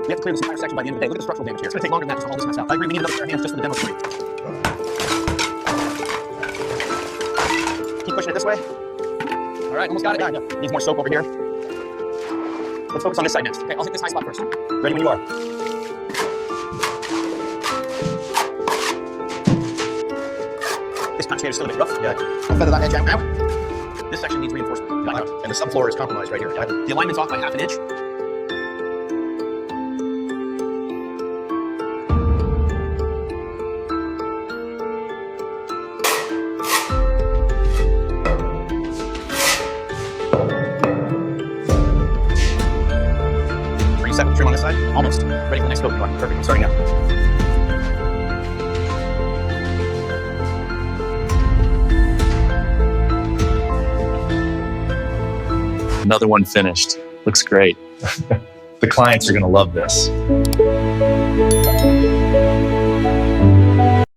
We have to clear this entire section by the end of the day. Look at the structural damage here. It's going to take longer than that to haul this mess out. I agree, we need another pair of hands just for the demo screen. Keep pushing it this way. All right, almost got it. Yeah. Needs more soap over here. Let's focus on this side next. Okay, I'll hit this high spot first. Ready when you are. This punch here is still a bit rough. Yeah. I'll feather that edge out now. This section needs reinforcement. Yeah, and the subfloor is compromised right here. Yeah. The alignment's off by half an inch. Set with trim on this side. Almost. Ready for the next coat. Perfect. I'm starting now. Another one finished. Looks great. The clients are going to love this.